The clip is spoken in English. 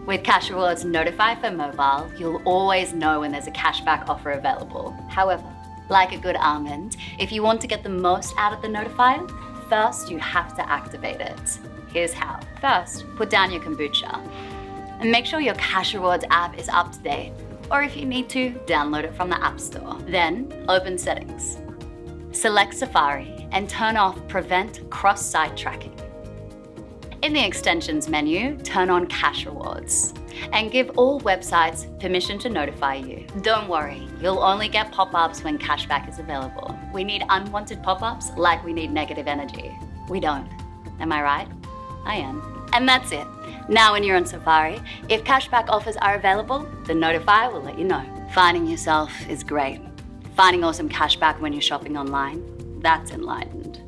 With Cashrewards Notify for mobile, you'll always know when there's a cashback offer available. However, like a good almond, if you want to get the most out of the notifier, first you have to activate it. Here's how. First, put down your kombucha and make sure your Cashrewards app is up to date. Or if you need to, download it from the App Store. Then, open Settings. Select Safari and turn off Prevent Cross-Site Tracking. In the Extensions menu, turn on Cashrewards and give all websites permission to notify you. Don't worry, you'll only get pop-ups when cashback is available. We need unwanted pop-ups like we need negative energy. We don't. Am I right? I am. And that's it. Now when you're on Safari, if cashback offers are available, the notifier will let you know. Finding yourself is great. Finding awesome cashback when you're shopping online, that's enlightened.